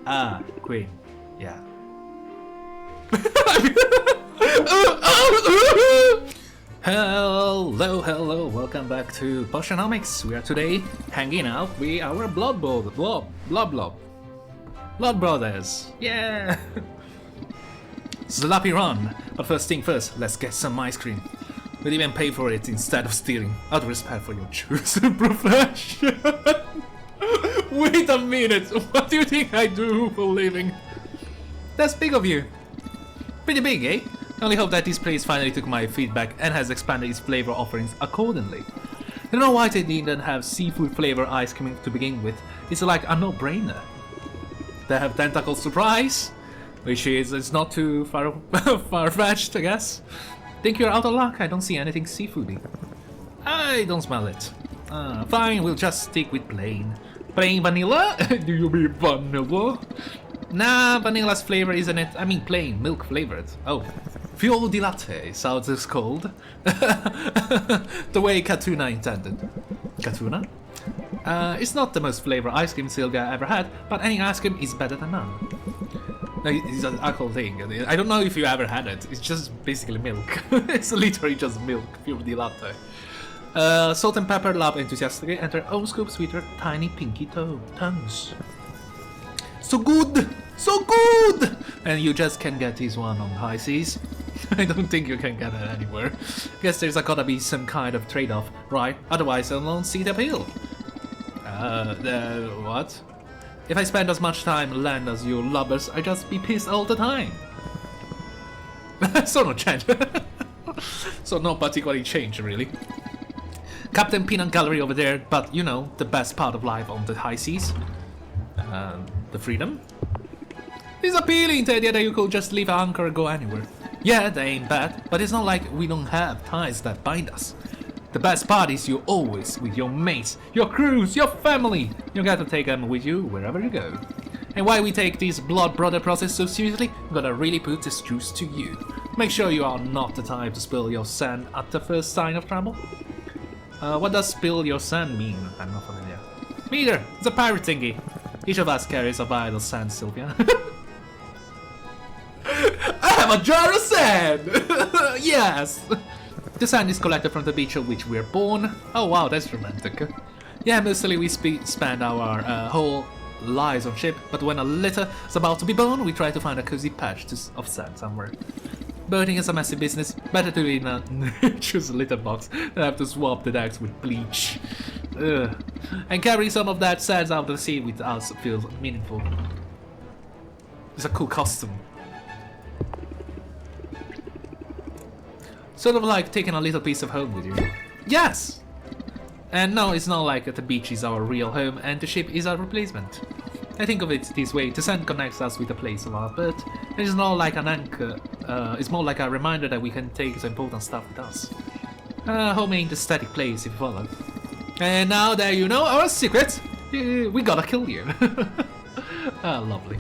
Ah, queen. Yeah. Hello, welcome back to Potionomics. We are today hanging out with our blood brothers. Yeah! Sloppy run. But first thing first, let's get some ice cream. We'll even pay for it instead of stealing, out of respect for your chosen profession. Wait a minute, what do you think I do for a living? That's big of you. Pretty big, eh? I only hope that this place finally took my feedback and has expanded its flavor offerings accordingly. I don't know why they didn't have seafood flavor ice cream to begin with. It's like a no-brainer. They have tentacle surprise, which is it's not too far-fetched, I guess. Think you're out of luck? I don't see anything seafoody. I don't smell it. Fine, we'll just stick with plain. Plain vanilla? Do you mean vanilla? Nah, vanilla's flavor isn't it? I mean plain, milk flavored. Oh, fior di latte sounds as cold. The way Katuna intended. Katuna? It's not the most flavored ice cream Sylvia ever had, but any ice cream is better than none. No, it's an alcohol thing. I don't know if you ever had it. It's just basically milk. It's literally just milk, fior di latte. Salt and pepper love enthusiastically and their own scoops with their tiny pinky tongues. So good! So good! And you just can't get this one on high seas. I don't think you can get it anywhere. Guess there's gotta be some kind of trade-off, right? Otherwise I don't see the appeal. What? If I spend as much time on land as you lubbers, I'd just be pissed all the time. So no change. So no particularly change, really. Captain Peanut Gallery over there, but you know, the best part of life on the high seas. The freedom? It's appealing, the idea that you could just leave anchor and go anywhere. Yeah, they ain't bad, but it's not like we don't have ties that bind us. The best part is you're always with your mates, your crews, your family. You gotta take them with you wherever you go. And why we take this blood brother process so seriously, we gotta really put this juice to you. Make sure you are not the type to spill your sand at the first sign of trouble. What does spill your sand mean? I'm not familiar. Me either, it's a pirate thingy. Each of us carries a vial of sand, Sylvia. I have a jar of sand! Yes! The sand is collected from the beach on which we're born. Oh wow, that's romantic. Yeah, mostly we spend our whole lives on ship, but when a litter is about to be born, we try to find a cozy patch of sand somewhere. Boating is a messy business, better to be in a choose a litter box than have to swap the decks with bleach. Ugh. And carrying some of that sand out of the sea with us feels meaningful. It's a cool costume. Sort of like taking a little piece of home with you. Yes! And no, it's not like the beach is our real home and the ship is our replacement. I think of it this way, the sand connects us with the place of our birth, and it's not like an anchor, it's more like a reminder that we can take the important stuff with us. Home ain't a static place, if you follow. And now that you know our secret, we gotta kill you. Lovely.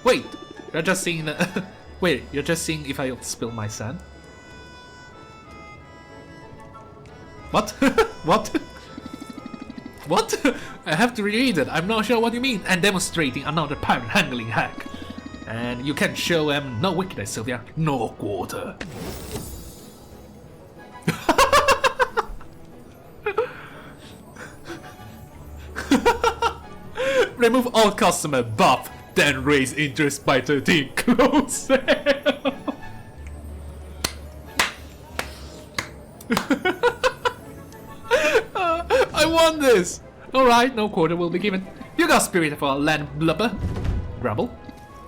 Wait, you're just seeing wait, you're just seeing if I spill my sand? What? What? What? I have to read it, I'm not sure what you mean. And demonstrating another pirate handling hack. And you can show them no wickedness, Sylvia. No quarter. Remove all customer buff, then raise interest by 13. Close sale. I won this! Alright, no quarter will be given. You got spirit for a land blubber. Grubble.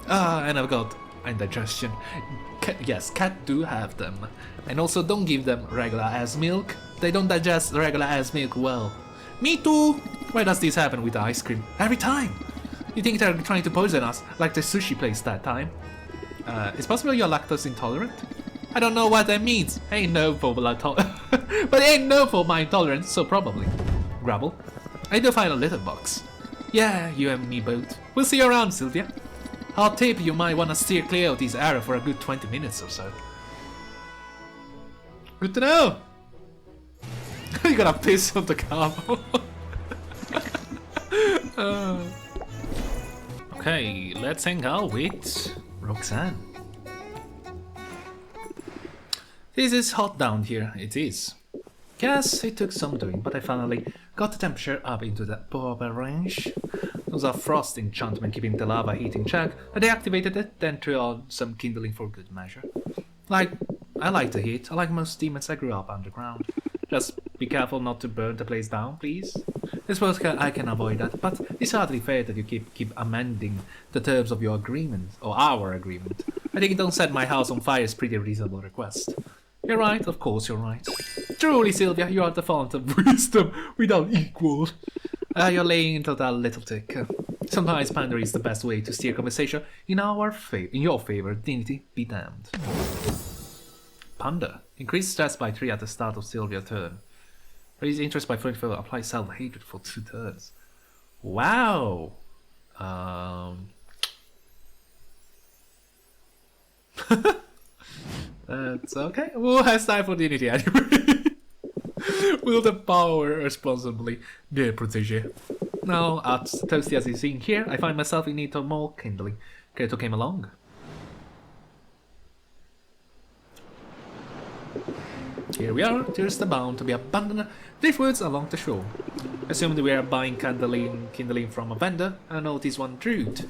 And I've got indigestion. Yes, cat do have them. And also don't give them regular ass milk. They don't digest regular ass milk well. Me too! Why does this happen with the ice cream? Every time! You think they're trying to poison us, like the sushi place that time? It's possible you're lactose intolerant? I don't know what that means. Ain't no for but ain't no for my intolerance, so probably. Grubble. I do find a litter box. Yeah, you and me both. We'll see you around, Sylvia. I'll tip you might wanna steer clear of this area for a good 20 minutes or so. Good to know! You gotta piss on the carbo. Okay, let's hang out with Roxanne. This is hot down here, it is. Yes, it took some doing, but I finally got the temperature up into the proper range. It was a frost enchantment keeping the lava heat in check. I deactivated it, then threw on some kindling for good measure. I like the heat. I like most demons I grew up underground. Just be careful not to burn the place down, please. I suppose I can avoid that, but it's hardly fair that you keep amending the terms of your agreement, or our agreement. I think don't set my house on fire is a pretty reasonable request. You're right, of course you're right. Truly, Sylvia, you are the font of wisdom without equal. You're laying into that little tick. Sometimes pandering is the best way to steer conversation in your favor. Dignity be damned. Panda. Increase stress by 3 at the start of Sylvia's turn. Raise interest by 24. Apply self-hatred for 2 turns. Wow. That's okay. Who has time for dignity anyway? Will the power responsibly, dear protege. Now, as toasty as is seen here, I find myself in need of more kindling. Kato came along. Here we are, there's the bound to be abandoned driftwoods along the shore. Assuming we are buying kindling from a vendor, I notice one truth.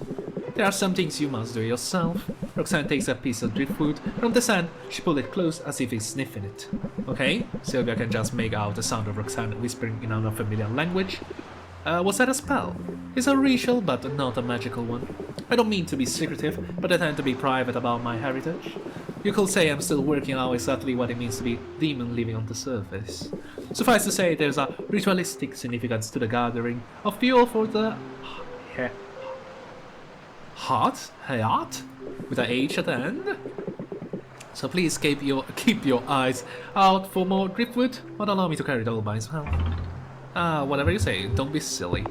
There are some things you must do yourself. Roxanne takes a piece of driftwood from the sand, she pulls it close as if he's sniffing it. Okay, Sylvia can just make out the sound of Roxanne whispering in an unfamiliar language. Was that a spell? It's a ritual, but not a magical one. I don't mean to be secretive, but I tend to be private about my heritage. You could say I'm still working out exactly what it means to be demon living on the surface. Suffice to say, there's a ritualistic significance to the gathering of fuel for the heart, with an H at the end. So please keep your eyes out for more driftwood, but allow me to carry it all by myself. Whatever you say, don't be silly.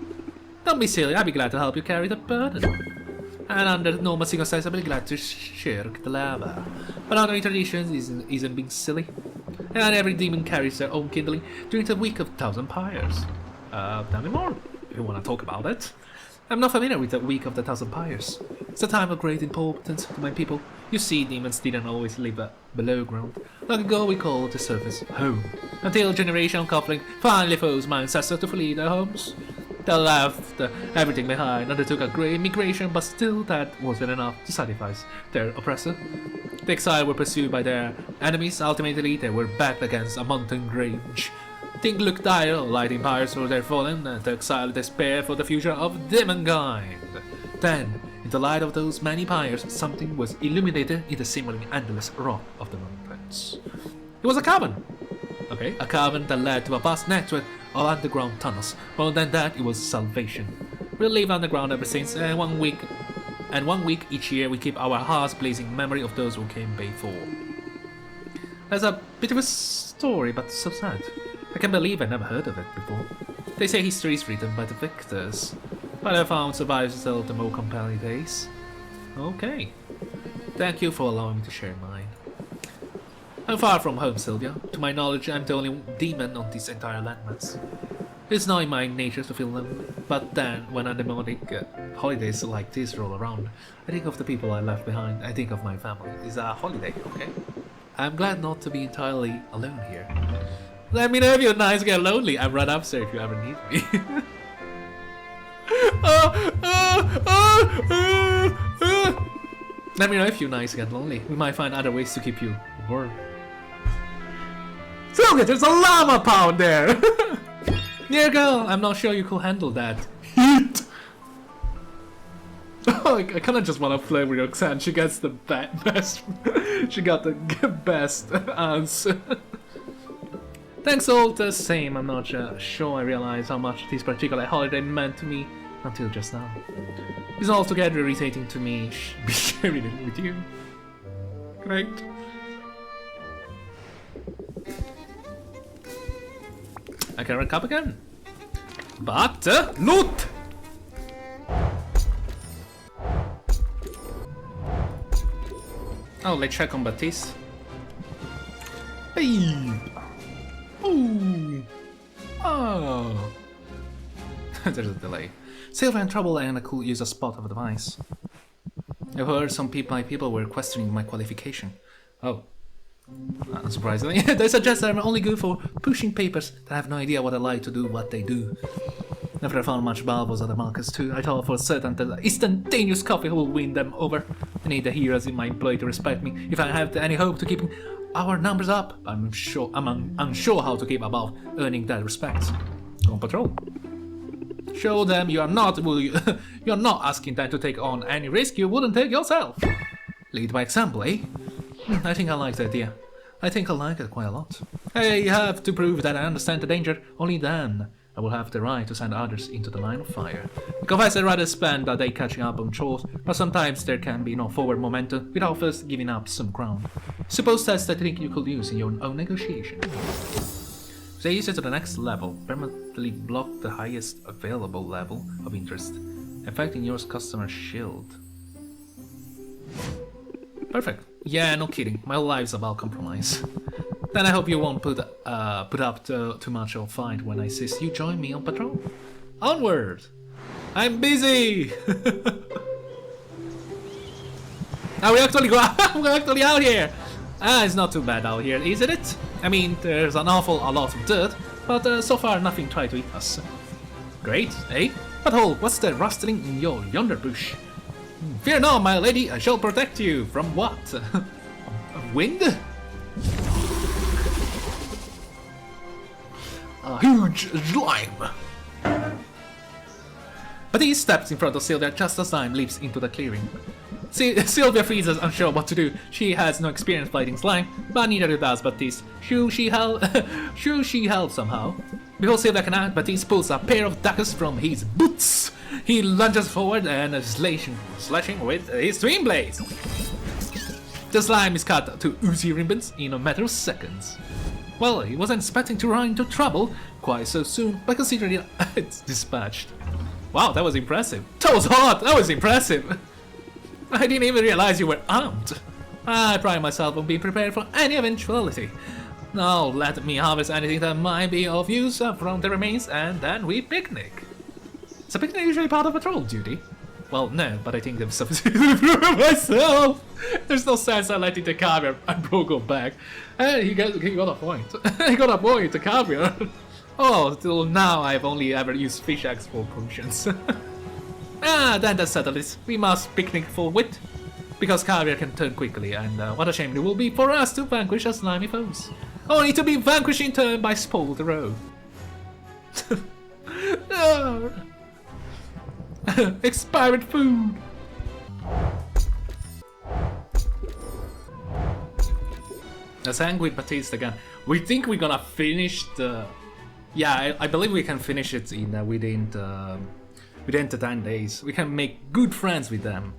Don't be silly, I'd be glad to help you carry the burden. And under normal single size, I'd be glad to share the lava. But honoring traditions isn't being silly. And every demon carries their own kindling during the week of 1,000 pyres. Tell me more, if you want to talk about it. I'm not familiar with the week of the 1,000 pyres. It's a time of great importance to my people. You see, demons didn't always live below ground. Long ago we called the surface home. Until generational coupling finally forced my ancestors to flee their homes. They left everything behind, undertook a great migration, but still that wasn't enough to satisfy their oppressor. The exile were pursued by their enemies. Ultimately, they were backed against a mountain range. Things looked dire, lighting pyres for their fallen, and the exile despair for the future of demonkind. Then, in the light of those many pyres, something was illuminated in the simmering endless rock of the mountains. It was a cavern! Okay, a cavern that led to a vast network of underground tunnels. More than that, it was salvation. We live underground ever since, and one week each year we keep our hearts blazing in memory of those who came before. That's a bit of a story, but so sad. I can't believe I never heard of it before. They say history is written by the victors, but I found survivors tell the more compelling days. Okay. Thank you for allowing me to share mine. I'm far from home, Sylvia. To my knowledge, I'm the only demon on this entire landmass. It's not in my nature to feel lonely, but then, when demonic holidays like this roll around, I think of the people I left behind, I think of my family. It's a holiday, okay? I'm glad not to be entirely alone here. Let me know if you're nice and get lonely. I'm right upstairs if you ever need me. Let me know if you're nice and get lonely. We might find other ways to keep you warm. Sylvia, there's a llama pound there! Yeah, girl, I'm not sure you could handle that heat. Oh, I kinda just wanna play with Roxanne. She gets the best. She got the best answer. Thanks all the same. I'm not sure I realized how much this particular holiday meant to me until just now. It's altogether irritating to me be sharing it with you. Great. I can rank up again. But loot! Oh, let's check on Baptiste. Hey! Ooh! Oh! There's a delay. Sylvia in trouble and I could use a spot of advice. I've heard my people were questioning my qualification. Oh. Unsurprisingly, they suggest that I'm only good for pushing papers that have no idea what I like to do what they do. Never found much balvos at the markets too. I thought for certain that instantaneous coffee will win them over. I need the heroes in my employ to respect me if I have any hope to keeping our numbers up. I'm unsure how to keep above earning that respect. Go on patrol. Show them you are not you're not asking them to take on any risk you wouldn't take yourself. Lead by example, eh? I think I like the idea. I think I like it quite a lot. I have to prove that I understand the danger. Only then I will have the right to send others into the line of fire. I confess I'd rather spend a day catching up on chores, but sometimes there can be no forward momentum without first giving up some ground. Suppose that's the trick you could use in your own negotiation. Raise it to the next level. Permanently block the highest available level of interest, affecting your customer's shield. Perfect. Yeah, no kidding. My life's about compromise. Then I hope you won't put up too much of a fight when I insist you join me on patrol. Onward! I'm busy! Now we're actually out here! It's not too bad out here, isn't it? I mean, there's an awful lot of dirt, but so far nothing tried to eat us. Great, eh? But hold, what's that rustling in your yonder bush? Fear not, my lady, I shall protect you. From what? Wind? A huge slime! But he steps in front of Sylvia just as slime leaps into the clearing. Sylvia freezes, unsure what to do. She has no experience fighting slime, but neither does Baptiste. Should she help somehow? Before Sylvia can act, Baptiste pulls a pair of daggers from his boots. He lunges forward and slashing with his twin blades. The slime is cut to oozy ribbons in a matter of seconds. Well, he wasn't expecting to run into trouble quite so soon, but considering it's dispatched. Wow, that was impressive. That was hot! That was impressive! I didn't even realize you were armed. I pride myself on being prepared for any eventuality. Now let me harvest anything that might be of use from the remains and then we picnic. Is a picnic usually part of patrol duty? Well, no, but I think I'm substituted for myself. There's no sense I letting the caviar and bro go back. He got a point. He got a point, the caviar. Oh, till now I've only ever used fish eggs for potions. Then that settles it. We must picnic for wit. Because caviar can turn quickly, and what a shame it will be for us to vanquish our slimy foes. Only to be vanquished in turn by spoiled row. Expired food! Let's hang with Baptiste again. We think we're gonna finish the... Yeah, I believe we can finish it in within the 10 days. We can make good friends with them.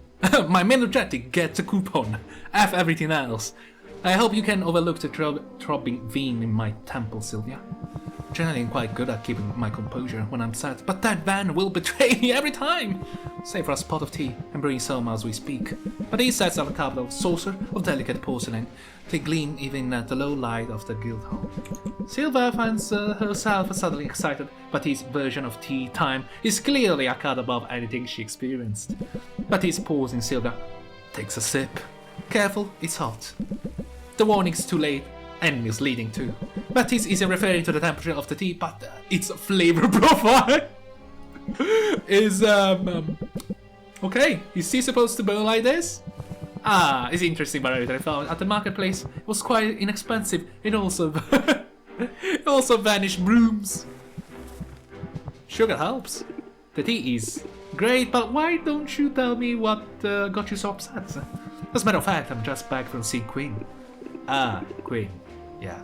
My main objective, get a coupon. F everything else. I hope you can overlook the throbbing vein in my temple, Sylvia. Generally I'm quite good at keeping my composure when I'm sad, but that van will betray me every time! Save for a spot of tea and brewing some as we speak. But he sets up a couple of saucer of delicate porcelain. They gleam even at the low light of the guild hall. Sylvia finds herself suddenly excited, but his version of tea time is clearly a cut above anything she experienced. But his pause in Sylvia takes a sip. Careful, it's hot. The warning's too late and misleading too. Baptiste isn't referring to the temperature of the tea, but its flavor profile is okay. Is tea supposed to burn like this? It's interesting, but I found at the marketplace it was quite inexpensive. It also it also vanished brooms. Sugar helps. The tea is great, but why don't you tell me what got you so upset? As a matter of fact, I'm just back from seeing Queen. Queen. Yeah.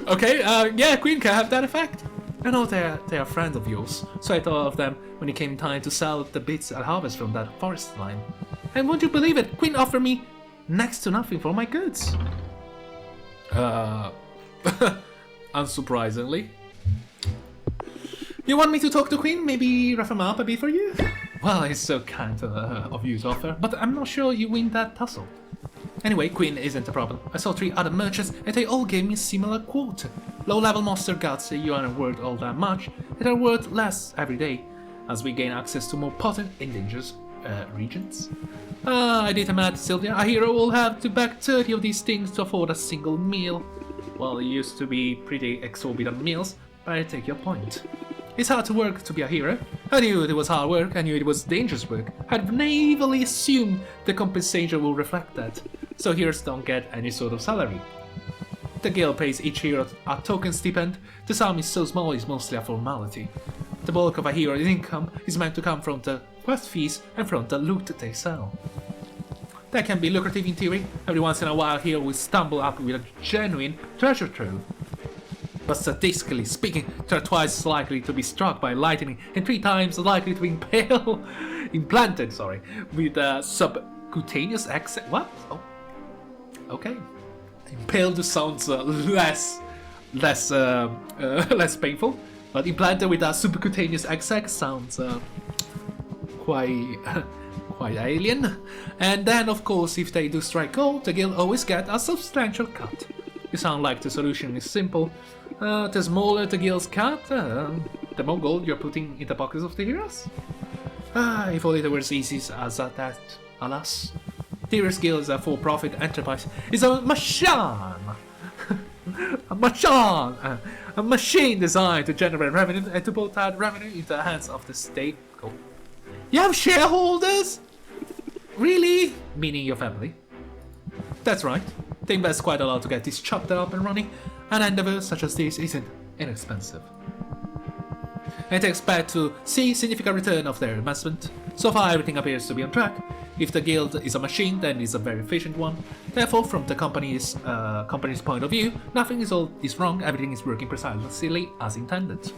Okay, yeah, Queen can have that effect. I know they are friends of yours, so I thought of them when it came time to sell the bits I harvest from that forest line. And would you believe it, Queen offered me next to nothing for my goods. Unsurprisingly. You want me to talk to Queen? Maybe rough him up a bit for you? Well, it's so kind of you to offer, but I'm not sure you win that tussle. Anyway, Queen isn't a problem. I saw 3 other merchants and they all gave me a similar quote. Low-level monster gods you aren't worth all that much, and are worth less every day, as we gain access to more potent endangered regions. I did the math, Sylvia. A hero will have to bag 30 of these things to afford a single meal. Well, it used to be pretty exorbitant meals, but I take your point. It's hard to work to be a hero. I knew it was hard work, I knew it was dangerous work. I'd naively assumed the compensation will reflect that, so heroes don't get any sort of salary. The guild pays each hero a token stipend. The sum is so small it's mostly a formality. The bulk of a hero's income is meant to come from the quest fees and from the loot they sell. That can be lucrative in theory. Every once in a while a hero will stumble up with a genuine treasure trove. But statistically speaking, they're twice as likely to be struck by lightning and 3 times as likely to be implanted with a subcutaneous access. What? Oh, okay. Impaled sounds less painful, but implanted with a subcutaneous access sounds quite alien. And then, of course, if they do strike gold, the guild always get a substantial cut. You sound like the solution is simple. The smaller the guild's cut, the more gold you're putting in the pockets of the heroes. If only there were as easy as that, alas. The Heroes Guild is a for-profit enterprise. It's a machine! A machine designed to generate revenue and to put that revenue into the hands of the state. Oh. You have shareholders? Really? Meaning your family? That's right. They invest quite a lot to get this chapter up and running. An endeavor such as this isn't inexpensive. And they expect to see significant return of their investment. So far everything appears to be on track. If the guild is a machine, then it's a very efficient one. Therefore, from the company's point of view, nothing is wrong, everything is working precisely as intended.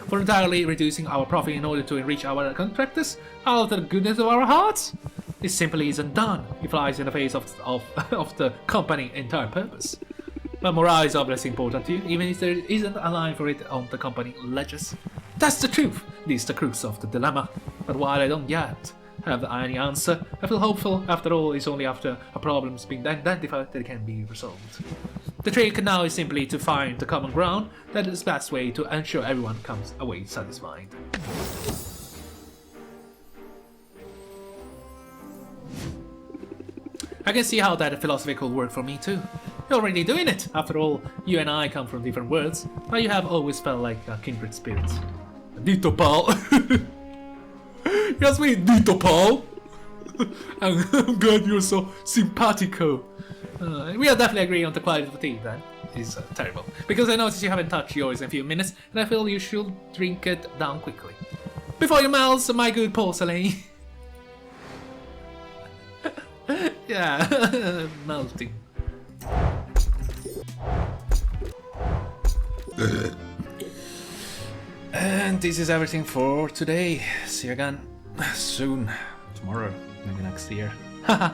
For entirely reducing our profit in order to enrich our contractors, out of the goodness of our hearts, this simply isn't done. It flies in the face of the company's entire purpose. But morale is obviously important to you, even if there isn't a line for it on the company ledgers. That's the truth. This is the crux of the dilemma. But while I don't yet have any answer, I feel hopeful. After all, it's only after a problem's been identified that it can be resolved. The trick now is simply to find the common ground. That is the best way to ensure everyone comes away satisfied. I can see how that philosophy could work for me too. You're already doing it. After all, you and I come from different worlds, but you have always felt like a kindred spirit. Dito pal. Yes, me, Dito pal. I'm glad you're so simpatico. We are definitely agreeing on the quality of the tea then. It's terrible. Because I noticed you haven't touched yours in a few minutes, and I feel you should drink it down quickly. Before you melt, my good porcelain. Yeah, melting. And this is everything for today. See you again soon. Tomorrow, maybe next year. Haha.